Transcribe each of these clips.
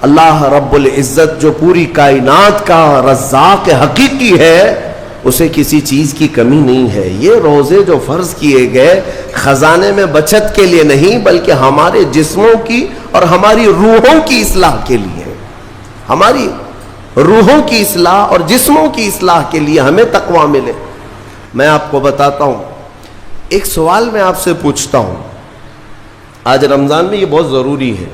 اللہ رب العزت جو پوری کائنات کا رزاق حقیقی ہے، اسے کسی چیز کی کمی نہیں ہے۔ یہ روزے جو فرض کیے گئے خزانے میں بچت کے لیے نہیں، بلکہ ہمارے جسموں کی اور ہماری روحوں کی اصلاح کے لیے، ہماری روحوں کی اصلاح اور جسموں کی اصلاح کے لیے ہمیں تقویٰ ملے۔ میں آپ کو بتاتا ہوں، ایک سوال میں آپ سے پوچھتا ہوں، آج رمضان میں یہ بہت ضروری ہے،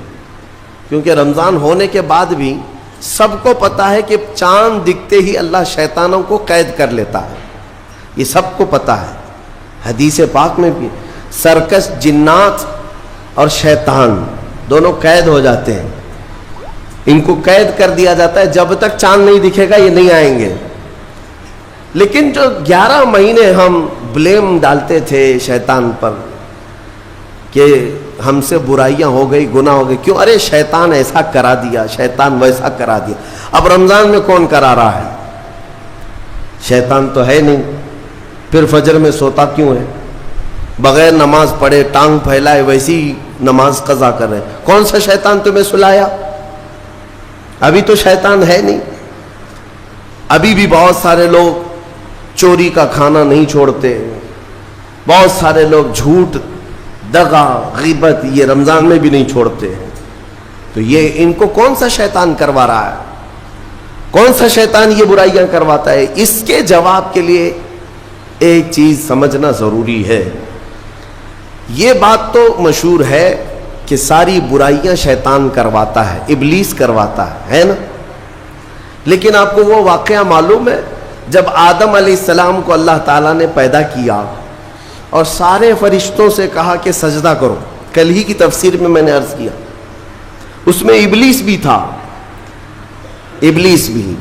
کیونکہ رمضان ہونے کے بعد بھی سب کو پتا ہے کہ چاند دکھتے ہی اللہ شیطانوں کو قید کر لیتا ہے، یہ سب کو پتا ہے۔ حدیث پاک میں بھی سرکش جنات اور شیطان دونوں قید ہو جاتے ہیں، ان کو قید کر دیا جاتا ہے، جب تک چاند نہیں دکھے گا یہ نہیں آئیں گے۔ لیکن جو 11 مہینے ہم بلیم ڈالتے تھے شیطان پر کہ ہم سے برائیاں ہو گئی، گناہ ہو گئی، کیوں؟ ارے شیطان ایسا کرا دیا، شیطان ویسا کرا دیا۔ اب رمضان میں کون کرا رہا ہے؟ شیطان تو ہے نہیں، پھر فجر میں سوتا کیوں ہے؟ بغیر نماز پڑھے ٹانگ پھیلائے ویسی نماز قضا کر رہے ہیں۔ کون سا شیطان تمہیں سلایا؟ ابھی تو شیطان ہے نہیں۔ ابھی بھی بہت سارے لوگ چوری کا کھانا نہیں چھوڑتے، بہت سارے لوگ جھوٹ، دغا، غیبت یہ رمضان میں بھی نہیں چھوڑتے ہیں۔ تو یہ ان کو کون سا شیطان کروا رہا ہے؟ کون سا شیطان یہ برائیاں کرواتا ہے؟ اس کے جواب کے لیے ایک چیز سمجھنا ضروری ہے۔ یہ بات تو مشہور ہے کہ ساری برائیاں شیطان کرواتا ہے، ابلیس کرواتا ہے نا؟ لیکن آپ کو وہ واقعہ معلوم ہے جب آدم علیہ السلام کو اللہ تعالیٰ نے پیدا کیا اور سارے فرشتوں سے کہا کہ سجدہ کرو، کل ہی کی تفسیر میں نے عرض کیا، اس میں ابلیس بھی تھا۔ ابلیس بھی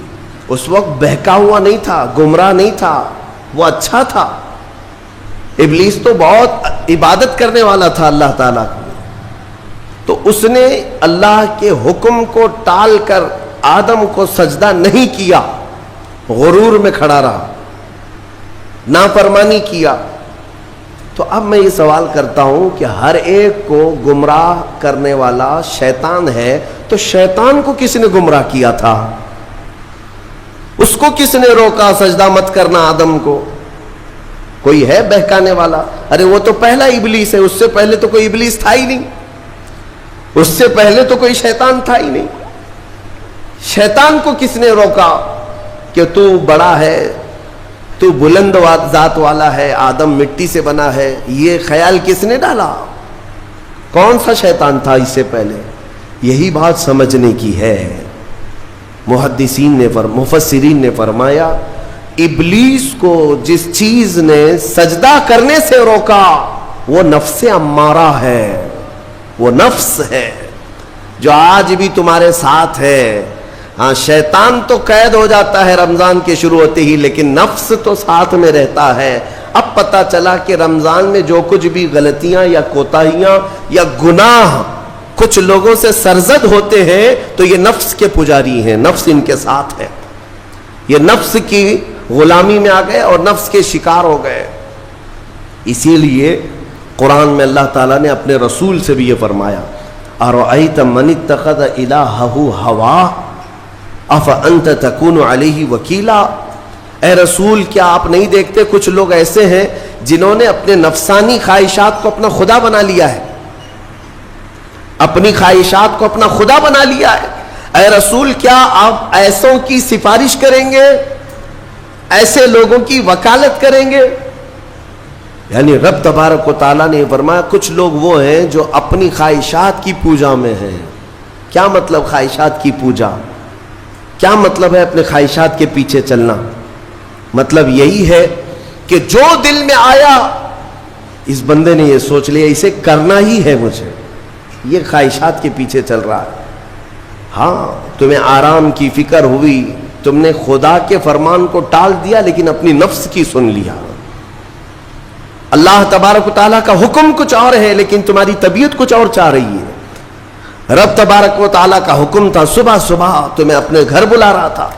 اس وقت بہکا ہوا نہیں تھا، گمراہ نہیں تھا، وہ اچھا تھا۔ ابلیس تو بہت عبادت کرنے والا تھا اللہ تعالیٰ کی، تو اس نے اللہ کے حکم کو ٹال کر آدم کو سجدہ نہیں کیا، غرور میں کھڑا رہا، نافرمانی کیا۔ تو اب میں یہ سوال کرتا ہوں کہ ہر ایک کو گمراہ کرنے والا شیطان ہے، تو شیطان کو کس نے گمراہ کیا تھا؟ اس کو کس نے روکا سجدہ مت کرنا آدم کو؟ کوئی ہے بہکانے والا؟ ارے وہ تو پہلا ابلیس ہے، اس سے پہلے تو کوئی ابلیس تھا ہی نہیں، اس سے پہلے تو کوئی شیطان تھا ہی نہیں۔ شیطان کو کس نے روکا کہ تو بڑا ہے، تو بلند ذات والا ہے، آدم مٹی سے بنا ہے؟ یہ خیال کس نے ڈالا؟ کون سا شیطان تھا اس سے پہلے؟ یہی بات سمجھنے کی ہے۔ محدثین نے مفسرین نے فرمایا، ابلیس کو جس چیز نے سجدہ کرنے سے روکا وہ نفس امارہ ہے، وہ نفس ہے جو آج بھی تمہارے ساتھ ہے۔ ہاں، شیطان تو قید ہو جاتا ہے رمضان کے شروع ہوتے ہی، لیکن نفس تو ساتھ میں رہتا ہے۔ اب پتہ چلا کہ رمضان میں جو کچھ بھی غلطیاں یا کوتاہیاں یا گناہ کچھ لوگوں سے سرزد ہوتے ہیں تو یہ نفس کے پجاری ہیں، نفس ان کے ساتھ ہے، یہ نفس کی غلامی میں آ گئے اور نفس کے شکار ہو گئے۔ اسی لیے قرآن میں اللہ تعالیٰ نے اپنے رسول سے بھی یہ فرمایا، اَرَأَيْتَ مَنِ اتَّخَذَ إِلَٰهَهُ هَوَاهُ أَفَأَنْتَ تَكُونُ عَلَيْهِ وَكِيلًا۔ اے رسول، کیا آپ نہیں دیکھتے کچھ لوگ ایسے ہیں جنہوں نے اپنے نفسانی خواہشات کو اپنا خدا بنا لیا ہے، اپنی خواہشات کو اپنا خدا بنا لیا ہے۔ اے رسول، کیا آپ ایسوں کی سفارش کریں گے، ایسے لوگوں کی وکالت کریں گے؟ یعنی رب تبارک و تعالیٰ نے فرمایا کچھ لوگ وہ ہیں جو اپنی خواہشات کی پوجا میں ہیں۔ کیا مطلب خواہشات کی پوجا؟ کیا مطلب ہے اپنے خواہشات کے پیچھے چلنا؟ مطلب یہی ہے کہ جو دل میں آیا اس بندے نے یہ سوچ لیا اسے کرنا ہی ہے مجھے، یہ خواہشات کے پیچھے چل رہا ہے۔ ہاں، تمہیں آرام کی فکر ہوئی، تم نے خدا کے فرمان کو ٹال دیا لیکن اپنی نفس کی سن لیا۔ اللہ تبارک و تعالیٰ کا حکم کچھ اور ہے لیکن تمہاری طبیعت کچھ اور چاہ رہی ہے۔ رب تبارک و تعالیٰ کا حکم تھا صبح صبح تمہیں اپنے گھر بلا رہا تھا،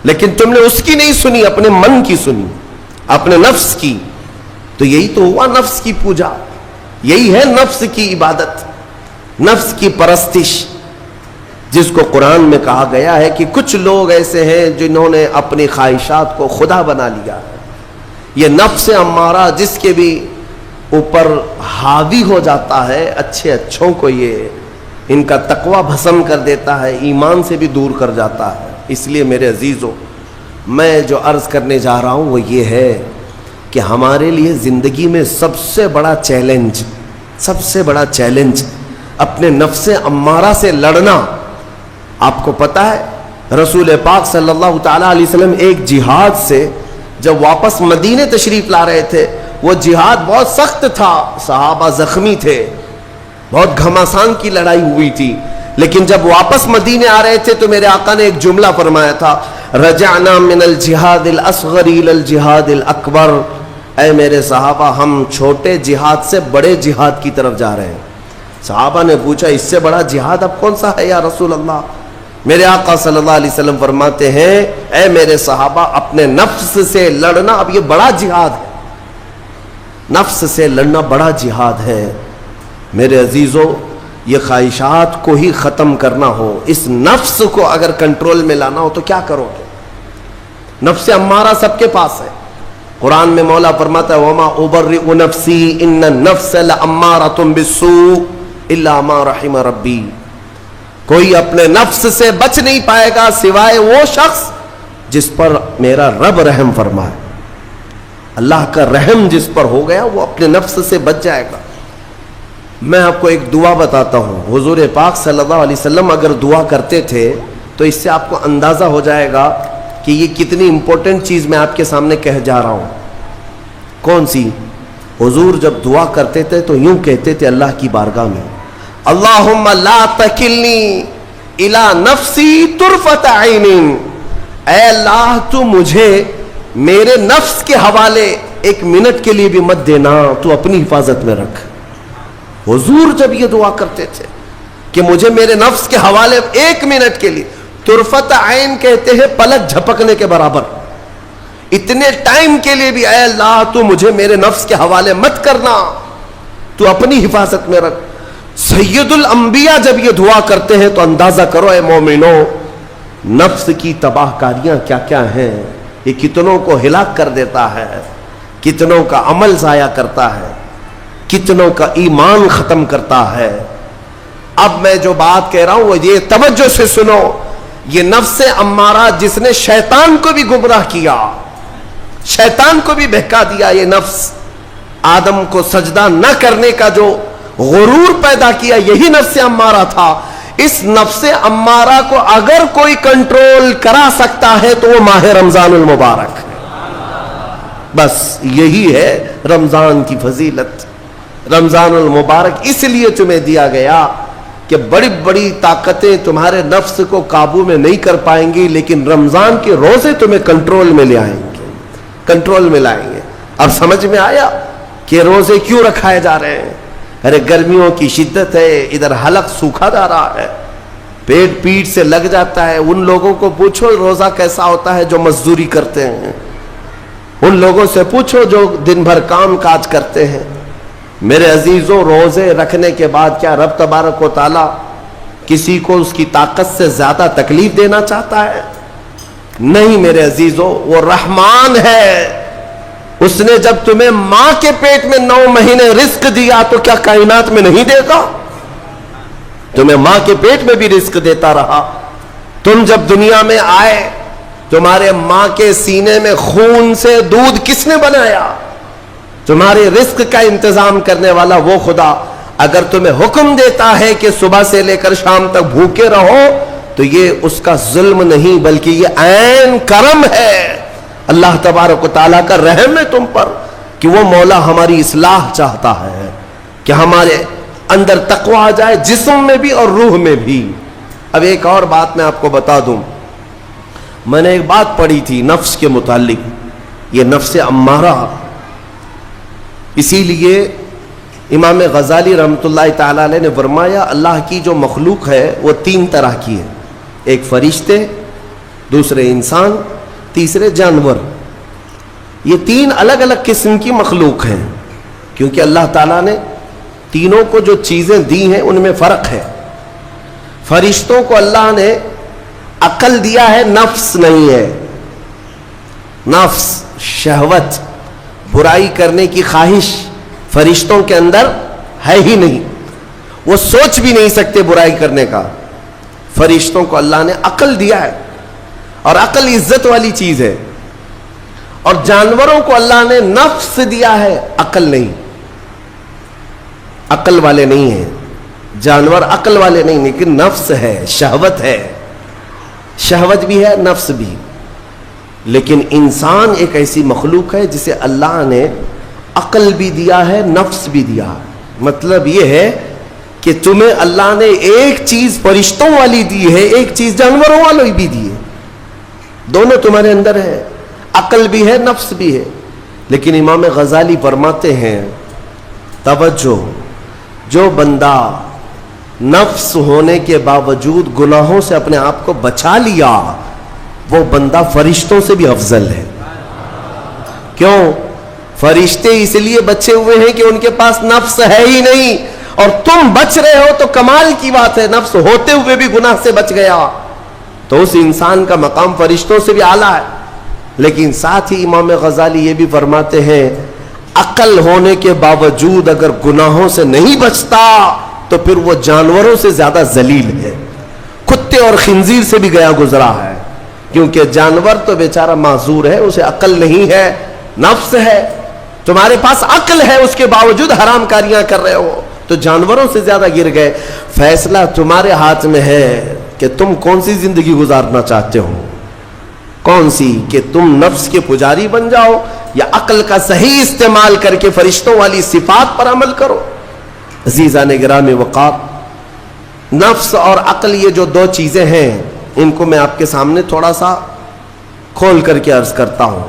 لیکن تم نے اس کی نہیں سنی، اپنے من کی سنی، اپنے نفس کی۔ تو یہی تو ہوا نفس کی پوجا، یہی ہے نفس کی عبادت، نفس کی پرستش۔ جس کو قرآن میں کہا گیا ہے کہ کچھ لوگ ایسے ہیں جنہوں نے اپنی خواہشات کو خدا بنا لیا ہے. یہ نفس امارہ جس کے بھی اوپر حاوی ہو جاتا ہے، اچھے اچھوں کو یہ ان کا تقوی بھسم کر دیتا ہے، ایمان سے بھی دور کر جاتا ہے. اس لیے میرے عزیزو، میں جو عرض کرنے جا رہا ہوں وہ یہ ہے کہ ہمارے لیے زندگی میں سب سے بڑا چیلنج اپنے نفس امارہ سے لڑنا. آپ کو پتا ہے رسول پاک صلی اللہ تعالیٰ علیہ وسلم ایک جہاد سے جب واپس مدینے تشریف لا رہے تھے، وہ جہاد بہت سخت تھا، صحابہ زخمی تھے، بہت گھماسان کی لڑائی ہوئی تھی، لیکن جب واپس مدینے آ رہے تھے تو میرے آقا نے ایک جملہ فرمایا تھا، رجعنا من الجہاد الاصغر الى الجہاد الاکبر. اے میرے صحابہ، ہم چھوٹے جہاد سے بڑے جہاد کی طرف جا رہے ہیں. صحابہ نے پوچھا اس سے بڑا جہاد اب کون سا ہے یا رسول اللہ؟ میرے آقا صلی اللہ علیہ وسلم فرماتے ہیں، اے میرے صحابہ، اپنے نفس سے لڑنا اب یہ بڑا جہاد ہے. نفس سے لڑنا بڑا جہاد ہے. میرے عزیزو، یہ خواہشات کو ہی ختم کرنا ہو، اس نفس کو اگر کنٹرول میں لانا ہو تو کیا کرو گے؟ نفس امارہ سب کے پاس ہے. قرآن میں مولا فرماتا ہے وَمَا أُبَرِّئُ نَفْسِي إِنَّ النَّفْسَ لَأَمَّارَةٌ بِالسُّوءِ إِلَّا مَا رَحِمَ رَبِّي. کوئی اپنے نفس سے بچ نہیں پائے گا سوائے وہ شخص جس پر میرا رب رحم فرمائے. اللہ کا رحم جس پر ہو گیا وہ اپنے نفس سے بچ جائے گا. میں آپ کو ایک دعا بتاتا ہوں. حضور پاک صلی اللہ علیہ وسلم اگر دعا کرتے تھے تو اس سے آپ کو اندازہ ہو جائے گا کہ یہ کتنی امپورٹنٹ چیز میں آپ کے سامنے کہہ جا رہا ہوں. کون سی؟ حضور جب دعا کرتے تھے تو یوں کہتے تھے اللہ کی بارگاہ میں، اللہم لا تکلنی الی نفسی طرفۃ عین. اے اللہ تو مجھے میرے نفس کے حوالے ایک منٹ کے لیے بھی مت دینا، تو اپنی حفاظت میں رکھ. حضور جب یہ دعا کرتے تھے کہ مجھے میرے نفس کے حوالے ایک منٹ کے لیے، طرفۃ عین کہتے ہیں پلک جھپکنے کے برابر، اتنے ٹائم کے لیے بھی اے اللہ تو مجھے میرے نفس کے حوالے مت کرنا، تو اپنی حفاظت میں رکھ. سید الانبیاء جب یہ دعا کرتے ہیں تو اندازہ کرو اے مومنو، نفس کی تباہ کاریاں کیا کیا ہیں. یہ کتنوں کو ہلاک کر دیتا ہے، کتنوں کا عمل ضائع کرتا ہے، کتنوں کا ایمان ختم کرتا ہے. اب میں جو بات کہہ رہا ہوں وہ یہ توجہ سے سنو. یہ نفس امارہ جس نے شیطان کو بھی گمراہ کیا، شیطان کو بھی بہکا دیا، یہ نفس آدم کو سجدہ نہ کرنے کا جو غرور پیدا کیا، یہی نفس امارہ تھا. اس نفس امارہ کو اگر کوئی کنٹرول کرا سکتا ہے تو وہ ماہ رمضان المبارک. بس یہی ہے رمضان کی فضیلت. رمضان المبارک اس لیے تمہیں دیا گیا کہ بڑی بڑی طاقتیں تمہارے نفس کو قابو میں نہیں کر پائیں گی، لیکن رمضان کے روزے تمہیں کنٹرول میں لے آئیں گے، کنٹرول میں لائیں گے. اب سمجھ میں آیا کہ روزے کیوں رکھائے جا رہے ہیں؟ ارے گرمیوں کی شدت ہے، ادھر حلق سوکھا جا رہا ہے، پیٹ پیٹ سے لگ جاتا ہے. ان لوگوں کو پوچھو روزہ کیسا ہوتا ہے جو مزدوری کرتے ہیں، ان لوگوں سے پوچھو جو دن بھر کام کاج کرتے ہیں. میرے عزیزوں، روزے رکھنے کے بعد کیا رب تبارک و تعالی کسی کو اس کی طاقت سے زیادہ تکلیف دینا چاہتا ہے؟ نہیں میرے عزیزوں، وہ رحمان ہے. اس نے جب تمہیں ماں کے پیٹ میں 9 مہینے رزق دیا تو کیا کائنات میں نہیں دے گا؟ تمہیں ماں کے پیٹ میں بھی رزق دیتا رہا. تم جب دنیا میں آئے، تمہارے ماں کے سینے میں خون سے دودھ کس نے بنایا؟ تمہارے رزق کا انتظام کرنے والا وہ خدا. اگر تمہیں حکم دیتا ہے کہ صبح سے لے کر شام تک بھوکے رہو تو یہ اس کا ظلم نہیں بلکہ یہ عین کرم ہے. اللہ تبارک و تعالیٰ کا رحم ہے تم پر کہ وہ مولا ہماری اصلاح چاہتا ہے کہ ہمارے اندر تقوی آ جائے، جسم میں بھی اور روح میں بھی. اب ایک اور بات میں آپ کو بتا دوں. میں نے ایک بات پڑھی تھی نفس کے متعلق، یہ نفس امارہ. اسی لیے امام غزالی رحمۃ اللہ تعالی علیہ نے فرمایا اللہ کی جو مخلوق ہے وہ 3 طرح کی ہے. ایک فرشتے، دوسرے انسان، تیسرے جانور. یہ 3 الگ الگ قسم کی مخلوق ہیں کیونکہ اللہ تعالیٰ نے تینوں کو جو چیزیں دی ہیں ان میں فرق ہے. فرشتوں کو اللہ نے عقل دیا ہے، نفس نہیں ہے. نفس، شہوت، برائی کرنے کی خواہش فرشتوں کے اندر ہے ہی نہیں. وہ سوچ بھی نہیں سکتے برائی کرنے کا. فرشتوں کو اللہ نے عقل دیا ہے، اور عقل عزت والی چیز ہے. اور جانوروں کو اللہ نے نفس دیا ہے، عقل نہیں. عقل والے نہیں ہیں جانور، عقل والے نہیں، لیکن نفس ہے، شہوت ہے. شہوت بھی ہے، نفس بھی. لیکن انسان ایک ایسی مخلوق ہے جسے اللہ نے عقل بھی دیا ہے، نفس بھی دیا. مطلب یہ ہے کہ تمہیں اللہ نے ایک چیز فرشتوں والی دی ہے، ایک چیز جانوروں والی بھی دی ہے. دونوں تمہارے اندر ہے، عقل بھی ہے، نفس بھی ہے. لیکن امام غزالی فرماتے ہیں توجہ، جو بندہ نفس ہونے کے باوجود گناہوں سے اپنے آپ کو بچا لیا، وہ بندہ فرشتوں سے بھی افضل ہے. کیوں؟ فرشتے اس لیے بچے ہوئے ہیں کہ ان کے پاس نفس ہے ہی نہیں، اور تم بچ رہے ہو تو کمال کی بات ہے. نفس ہوتے ہوئے بھی گناہ سے بچ گیا تو اس انسان کا مقام فرشتوں سے بھی اعلیٰ ہے. لیکن ساتھ ہی امام غزالی یہ بھی فرماتے ہیں عقل ہونے کے باوجود اگر گناہوں سے نہیں بچتا تو پھر وہ جانوروں سے زیادہ ذلیل ہے. کتے اور خنزیر سے بھی گیا گزرا ہے، کیونکہ جانور تو بیچارہ معذور ہے، اسے عقل نہیں ہے، نفس ہے. تمہارے پاس عقل ہے، اس کے باوجود حرام کاریاں کر رہے ہو تو جانوروں سے زیادہ گر گئے. فیصلہ تمہارے ہاتھ میں ہے کہ تم کون سی زندگی گزارنا چاہتے ہو. کون سی؟ کہ تم نفس کے پجاری بن جاؤ یا عقل کا صحیح استعمال کر کے فرشتوں والی صفات پر عمل کرو. عزیزان گرامی وقار، نفس اور عقل یہ جو دو چیزیں ہیں ان کو میں آپ کے سامنے تھوڑا سا کھول کر کے عرض کرتا ہوں.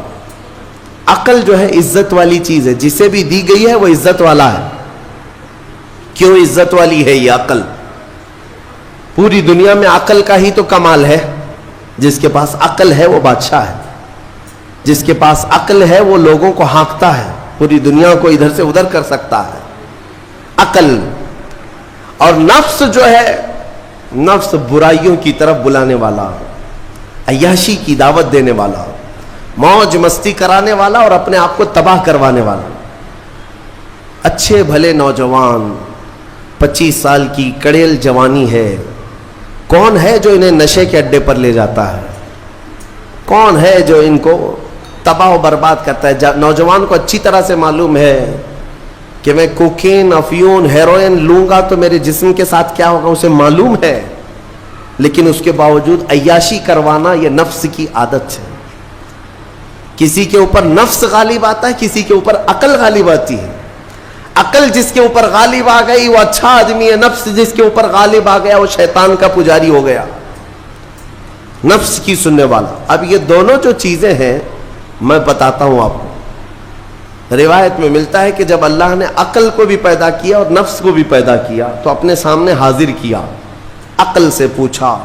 عقل جو ہے عزت والی چیز ہے، جسے بھی دی گئی ہے وہ عزت والا ہے. کیوں عزت والی ہے یہ عقل؟ پوری دنیا میں عقل کا ہی تو کمال ہے. جس کے پاس عقل ہے وہ بادشاہ ہے، جس کے پاس عقل ہے وہ لوگوں کو ہانکتا ہے، پوری دنیا کو ادھر سے ادھر کر سکتا ہے. عقل. اور نفس جو ہے، نفس برائیوں کی طرف بلانے والا، عیاشی کی دعوت دینے والا، موج مستی کرانے والا اور اپنے آپ کو تباہ کروانے والا. اچھے بھلے نوجوان، 25 سال کی کڑیل جوانی ہے، کون ہے جو انہیں نشے کے اڈے پر لے جاتا ہے؟ کون ہے جو ان کو تباہ و برباد کرتا ہے؟ نوجوان کو اچھی طرح سے معلوم ہے کہ میں کوکین، افیون، ہیروئن لوں گا تو میرے جسم کے ساتھ کیا ہوگا، اسے معلوم ہے. لیکن اس کے باوجود عیاشی کروانا یہ نفس کی عادت ہے. کسی کے اوپر نفس غالب آتا ہے، کسی کے اوپر عقل غالب آتی ہے. عقل جس کے اوپر غالب آ گئی وہ اچھا آدمی ہے، نفس جس کے اوپر غالب آ گیا وہ شیطان کا پجاری ہو گیا، نفس کی سننے والا. اب یہ دونوں جو چیزیں ہیں میں بتاتا ہوں آپ کو. روایت میں ملتا ہے کہ جب اللہ نے عقل کو بھی پیدا کیا اور نفس کو بھی پیدا کیا تو اپنے سامنے حاضر کیا. عقل سے پوچھا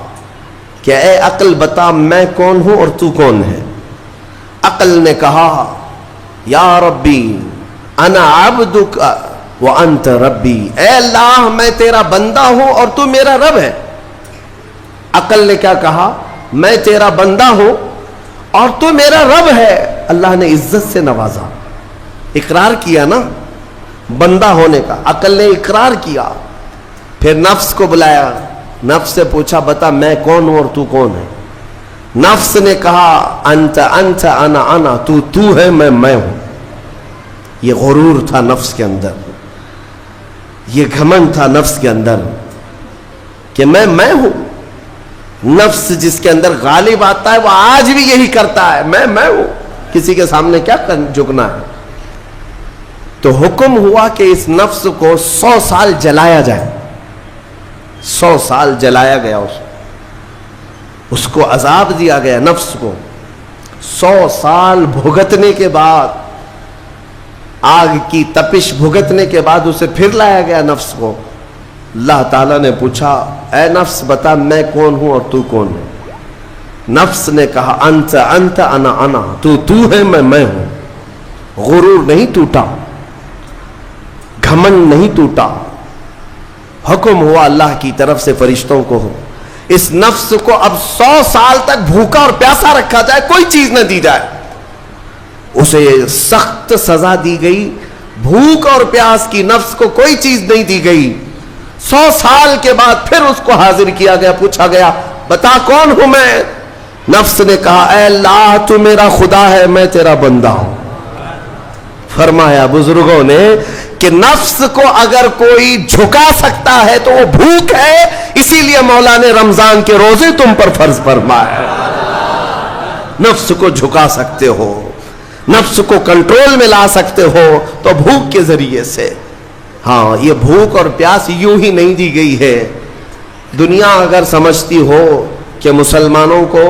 کہ اے عقل بتا میں کون ہوں اور تو کون ہے؟ عقل نے کہا یا ربی انا عبدک وانت ربی، اے اللہ میں تیرا بندہ ہوں اور تو میرا رب ہے. عقل نے کیا کہا؟ میں تیرا بندہ ہوں اور تو میرا رب ہے. اللہ نے عزت سے نوازا، اقرار کیا نا بندہ ہونے کا. عقل نے اقرار کیا. پھر نفس کو بلایا، نفس سے پوچھا بتا میں کون ہوں اور تو کون ہے؟ نفس نے کہا انت انت انا انا، تو ہے میں ہوں. یہ غرور تھا نفس کے اندر، یہ گھمنڈ تھا نفس کے اندر کہ میں ہوں. نفس جس کے اندر غالب آتا ہے وہ آج بھی یہی کرتا ہے، میں ہوں، کسی کے سامنے کیا جھکنا ہے. تو حکم ہوا کہ اس نفس کو 100 سال جلایا جائے. 100 سال جلایا گیا، اس کو عذاب دیا گیا نفس کو. 100 سال بھگتنے کے بعد، آگ کی تپش بھگتنے کے بعد اسے پھر لایا گیا نفس کو. اللہ تعالیٰ نے پوچھا اے نفس بتا میں کون ہوں اور تو کون ہے؟ نفس نے کہا انت انت انا انا، تو ہے میں ہوں. غرور نہیں ٹوٹا، گھمنڈ نہیں ٹوٹا، حکم ہوا اللہ کی طرف سے فرشتوں کو، اس نفس کو اب 100 سال تک بھوکا اور پیاسا رکھا جائے، کوئی چیز نہ دی جائے۔ اسے سخت سزا دی گئی، بھوک اور پیاس کی نفس کو کوئی چیز نہیں دی گئی۔ 100 سال کے بعد پھر اس کو حاضر کیا گیا، پوچھا گیا بتا کون ہوں میں؟ نفس نے کہا اے اللہ تو میرا خدا ہے، میں تیرا بندہ ہوں۔ فرمایا بزرگوں نے کہ نفس کو اگر کوئی جھکا سکتا ہے تو وہ بھوک ہے، اسی لیے مولا نے رمضان کے روزے تم پر فرض فرمایا۔ نفس کو جھکا سکتے ہو، نفس کو کنٹرول میں لا سکتے ہو تو بھوک کے ذریعے سے۔ ہاں یہ بھوک اور پیاس یوں ہی نہیں دی گئی ہے۔ دنیا اگر سمجھتی ہو کہ مسلمانوں کو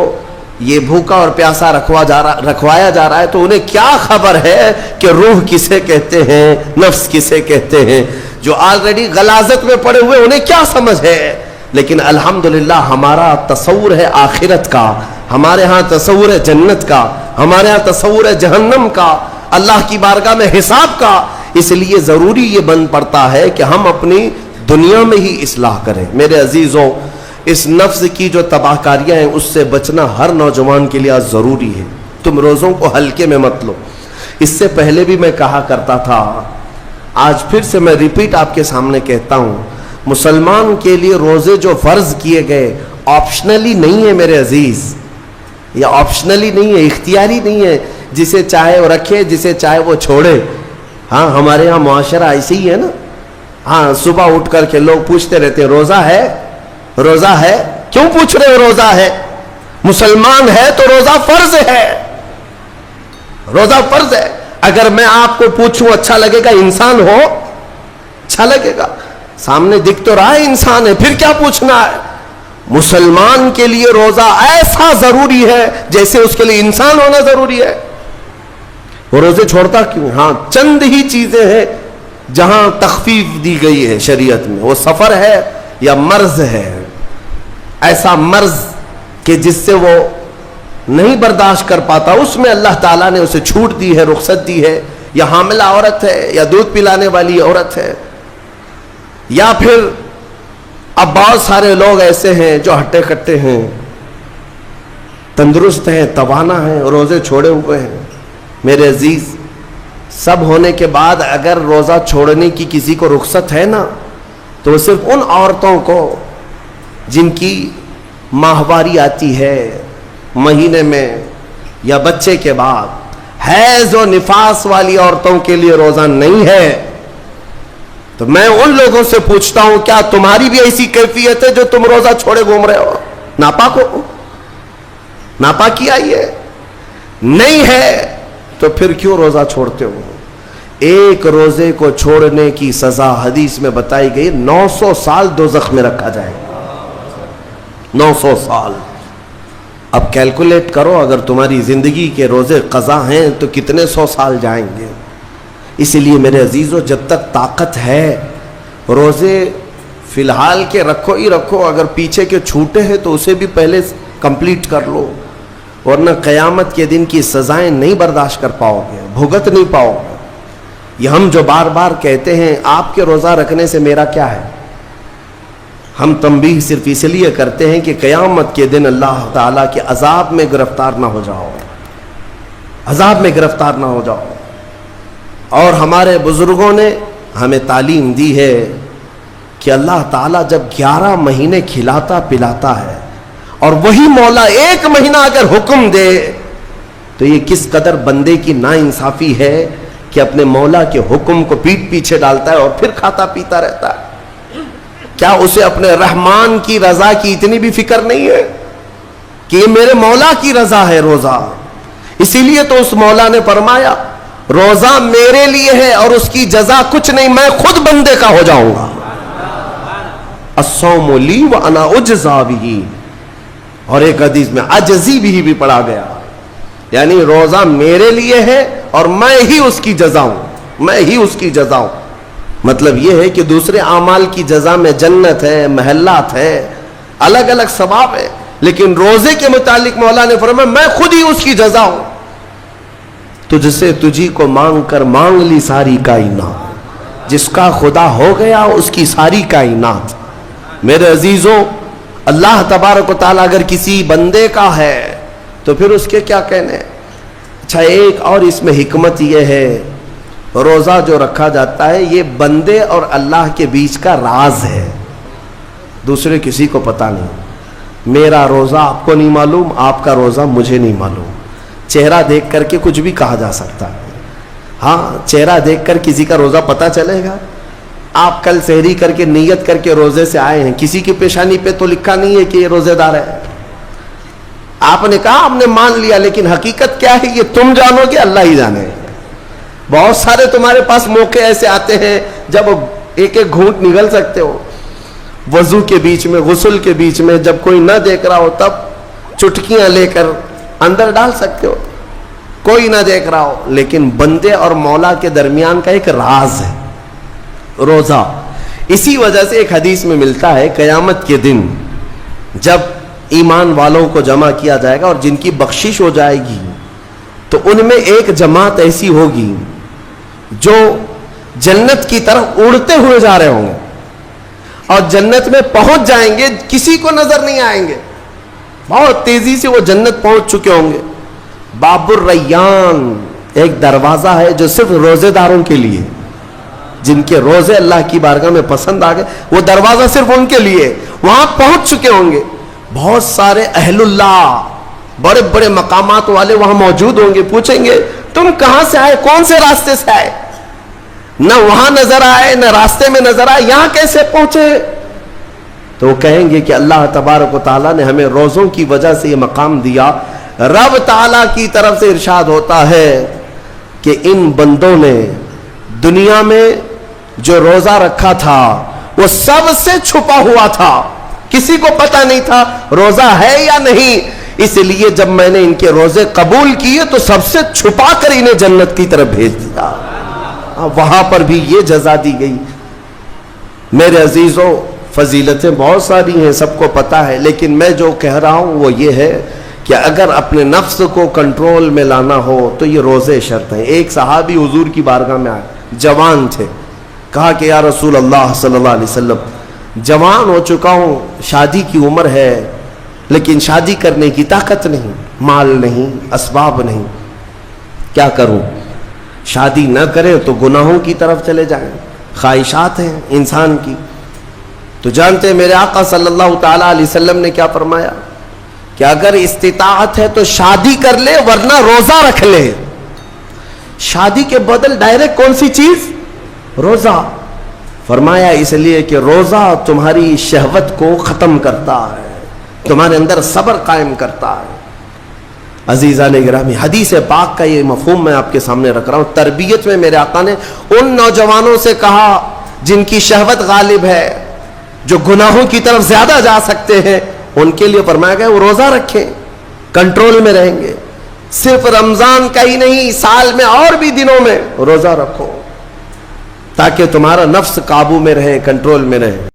یہ بھوکا اور پیاسا رکھوایا جا رہا ہے تو انہیں کیا خبر ہے کہ روح کسے کہتے ہیں، نفس کسے کہتے ہیں؟ جو آلریڈی غلاظت میں پڑے ہوئے انہیں کیا سمجھ ہے؟ لیکن الحمدللہ ہمارا تصور ہے آخرت کا، ہمارے ہاں تصور ہے جنت کا، ہمارے ہاں تصور ہے جہنم کا، اللہ کی بارگاہ میں حساب کا۔ اس لیے ضروری یہ بن پڑتا ہے کہ ہم اپنی دنیا میں ہی اصلاح کریں۔ میرے عزیزوں، اس نفس کی جو تباہ کاریاں ہیں اس سے بچنا ہر نوجوان کے لیے آج ضروری ہے۔ تم روزوں کو ہلکے میں مت لو۔ اس سے پہلے بھی میں کہا کرتا تھا، آج پھر سے میں ریپیٹ آپ کے سامنے کہتا ہوں، مسلمان کے لیے روزے جو فرض کیے گئے آپشنلی نہیں ہے میرے عزیز، یہ آپشنلی نہیں ہے، اختیاری نہیں ہے، جسے چاہے وہ رکھے جسے چاہے وہ چھوڑے۔ ہاں ہمارے ہاں معاشرہ ایسے ہی ہے نا، ہاں صبح اٹھ کر کے لوگ پوچھتے رہتے ہیں روزہ ہے، روزہ ہے؟ کیوں پوچھ رہے ہو روزہ ہے؟ مسلمان ہے تو روزہ فرض ہے، روزہ فرض ہے۔ اگر میں آپ کو پوچھوں اچھا لگے گا؟ انسان ہو اچھا لگے گا، سامنے دکھ تو رہا ہے انسان ہے، پھر کیا پوچھنا ہے؟ مسلمان کے لیے روزہ ایسا ضروری ہے جیسے اس کے لیے انسان ہونا ضروری ہے۔ وہ روزے چھوڑتا کیوں؟ ہاں چند ہی چیزیں ہیں جہاں تخفیف دی گئی ہے شریعت میں، وہ سفر ہے یا مرض ہے، ایسا مرض کہ جس سے وہ نہیں برداشت کر پاتا، اس میں اللہ تعالیٰ نے اسے چھوٹ دی ہے، رخصت دی ہے، یا حاملہ عورت ہے، یا دودھ پلانے والی عورت ہے، یا پھر اب بہت سارے لوگ ایسے ہیں جو ہٹے کٹے ہیں، تندرست ہیں، توانا ہیں، روزے چھوڑے ہوئے ہیں۔ میرے عزیز، سب ہونے کے بعد اگر روزہ چھوڑنے کی کسی کو رخصت ہے نا تو وہ صرف ان عورتوں کو جن کی ماہواری آتی ہے مہینے میں یا بچے کے بعد، حیض و نفاس والی عورتوں کے لیے روزہ نہیں ہے۔ تو میں ان لوگوں سے پوچھتا ہوں کیا تمہاری بھی ایسی کیفیت ہے جو تم روزہ چھوڑے گھوم رہے ہو؟ ناپاک ہو؟ ناپاکی آئی ہے؟ نہیں ہے تو پھر کیوں روزہ چھوڑتے ہو؟ ایک روزے کو چھوڑنے کی سزا حدیث میں بتائی گئی 900 سال دوزخ میں رکھا جائے گا۔ 900 سال۔ اب کیلکولیٹ کرو، اگر تمہاری زندگی کے روزے قضا ہیں تو کتنے 100 سال جائیں گے۔ اسی لیے میرے عزیزو، جب تک طاقت ہے روزے فی الحال کے رکھو ہی رکھو، اگر پیچھے کے چھوٹے ہیں تو اسے بھی پہلے کمپلیٹ کر لو، ورنہ قیامت کے دن کی سزائیں نہیں برداشت کر پاؤ گے، بھگت نہیں پاؤ گے۔ یہ ہم جو بار بار کہتے ہیں آپ کے روزہ رکھنے سے میرا کیا ہے، ہم تنبیہ صرف اس لیے کرتے ہیں کہ قیامت کے دن اللہ تعالیٰ کے عذاب میں گرفتار نہ ہو جاؤ، عذاب میں گرفتار نہ ہو جاؤ۔ اور ہمارے بزرگوں نے ہمیں تعلیم دی ہے کہ اللہ تعالیٰ جب 11 مہینے کھلاتا پلاتا ہے اور وہی مولا ایک مہینہ اگر حکم دے تو یہ کس قدر بندے کی ناانصافی ہے کہ اپنے مولا کے حکم کو پیٹ پیچھے ڈالتا ہے اور پھر کھاتا پیتا رہتا ہے۔ کیا اسے اپنے رحمان کی رضا کی اتنی بھی فکر نہیں ہے کہ یہ میرے مولا کی رضا ہے روزہ؟ اسی لیے تو اس مولا نے فرمایا روزہ میرے لیے ہے اور اس کی جزا کچھ نہیں، میں خود بندے کا ہو جاؤں گا۔ الصوم لی وانا اجزا بہ، اور ایک حدیث میں عجزی بھی پڑھا گیا، یعنی روزہ میرے لیے ہے اور میں ہی اس کی جزا ہوں، میں ہی اس کی جزا ہوں۔ مطلب یہ ہے کہ دوسرے اعمال کی جزا میں جنت ہے، محلات ہے، الگ الگ ثواب ہے، لیکن روزے کے متعلق مولا نے فرمایا میں خود ہی اس کی جزا ہوں۔ تجھ سے تجھی کو مانگ کر مانگ لی ساری کائنات، جس کا خدا ہو گیا اس کی ساری کائنات۔ میرے عزیزوں، اللہ تبارک و تعالیٰ اگر کسی بندے کا ہے تو پھر اس کے کیا کہنے۔ اچھا، ایک اور اس میں حکمت یہ ہے، روزہ جو رکھا جاتا ہے یہ بندے اور اللہ کے بیچ کا راز ہے، دوسرے کسی کو پتہ نہیں۔ میرا روزہ آپ کو نہیں معلوم، آپ کا روزہ مجھے نہیں معلوم۔ چہرہ دیکھ کر کے کچھ بھی کہا جا سکتا ہے۔ ہاں، چہرہ دیکھ کر کسی کا روزہ پتہ چلے گا۔ آپ کل سحری کر کے نیت کر کے روزے سے آئے ہیں، کسی کی پیشانی پہ تو لکھا نہیں ہے کہ یہ روزے دار ہے۔ آپ نے کہا، آپ نے مان لیا، لیکن حقیقت کیا ہے یہ تم جانو گے، اللہ ہی جانے۔ بہت سارے تمہارے پاس موقع ایسے آتے ہیں جب ایک ایک گھونٹ نگل سکتے ہو، وضو کے بیچ میں، غسل کے بیچ میں، جب کوئی نہ دیکھ رہا ہو تب چٹکیاں لے کر اندر ڈال سکتے ہو، کوئی نہ دیکھ رہا ہو۔ لیکن بندے اور مولا کے درمیان کا ایک راز ہے روزہ۔ اسی وجہ سے ایک حدیث میں ملتا ہے، قیامت کے دن جب ایمان والوں کو جمع کیا جائے گا اور جن کی بخشش ہو جائے گی تو ان میں ایک جماعت ایسی ہوگی جو جنت کی طرف اڑتے ہوئے جا رہے ہوں گے اور جنت میں پہنچ جائیں گے، کسی کو نظر نہیں آئیں گے، بہت تیزی سے وہ جنت پہنچ چکے ہوں گے۔ باب الریان ایک دروازہ ہے جو صرف روزے داروں کے لیے، جن کے روزے اللہ کی بارگاہ میں پسند آ گئے، وہ دروازہ صرف ان کے لیے، وہاں پہنچ چکے ہوں گے۔ بہت سارے اہل اللہ، بڑے بڑے مقامات والے وہاں موجود ہوں گے، پوچھیں گے تم کہاں سے آئے، کون سے راستے سے آئے؟ نہ وہاں نظر آئے، نہ راستے میں نظر آئے، یہاں کیسے پہنچے؟ تو وہ کہیں گے کہ اللہ تبارک و تعالیٰ نے ہمیں روزوں کی وجہ سے یہ مقام دیا۔ رب تعالیٰ کی طرف سے ارشاد ہوتا ہے کہ ان بندوں نے دنیا میں جو روزہ رکھا تھا وہ سب سے چھپا ہوا تھا، کسی کو پتہ نہیں تھا روزہ ہے یا نہیں، اس لیے جب میں نے ان کے روزے قبول کیے تو سب سے چھپا کر انہیں جنت کی طرف بھیج دیا۔ وہاں پر بھی یہ جزا دی گئی۔ میرے عزیزوں، فضیلتیں بہت ساری ہیں، سب کو پتہ ہے، لیکن میں جو کہہ رہا ہوں وہ یہ ہے کہ اگر اپنے نفس کو کنٹرول میں لانا ہو تو یہ روزے شرط ہیں۔ ایک صحابی حضور کی بارگاہ میں آئے، جوان تھے، کہا کہ یا رسول اللہ صلی اللہ علیہ وسلم، جوان ہو چکا ہوں، شادی کی عمر ہے، لیکن شادی کرنے کی طاقت نہیں، مال نہیں، اسباب نہیں، کیا کروں؟ شادی نہ کریں تو گناہوں کی طرف چلے جائیں، خواہشات ہیں انسان کی۔ تو جانتے ہیں میرے آقا صلی اللہ تعالی علیہ وسلم نے کیا فرمایا کہ اگر استطاعت ہے تو شادی کر لے، ورنہ روزہ رکھ لے۔ شادی کے بدل ڈائریکٹ کون سی چیز؟ روزہ۔ فرمایا اس لیے کہ روزہ تمہاری شہوت کو ختم کرتا ہے، تمہارے اندر صبر قائم کرتا ہے۔ عزیزان گرامی، حدیث پاک کا یہ مفہوم میں آپ کے سامنے رکھ رہا ہوں۔ تربیت میں میرے آقا نے ان نوجوانوں سے کہا جن کی شہوت غالب ہے، جو گناہوں کی طرف زیادہ جا سکتے ہیں، ان کے لیے فرمایا گیا وہ روزہ رکھیں، کنٹرول میں رہیں گے۔ صرف رمضان کا ہی نہیں، سال میں اور بھی دنوں میں روزہ رکھو تاکہ تمہارا نفس قابو میں رہے، کنٹرول میں رہے۔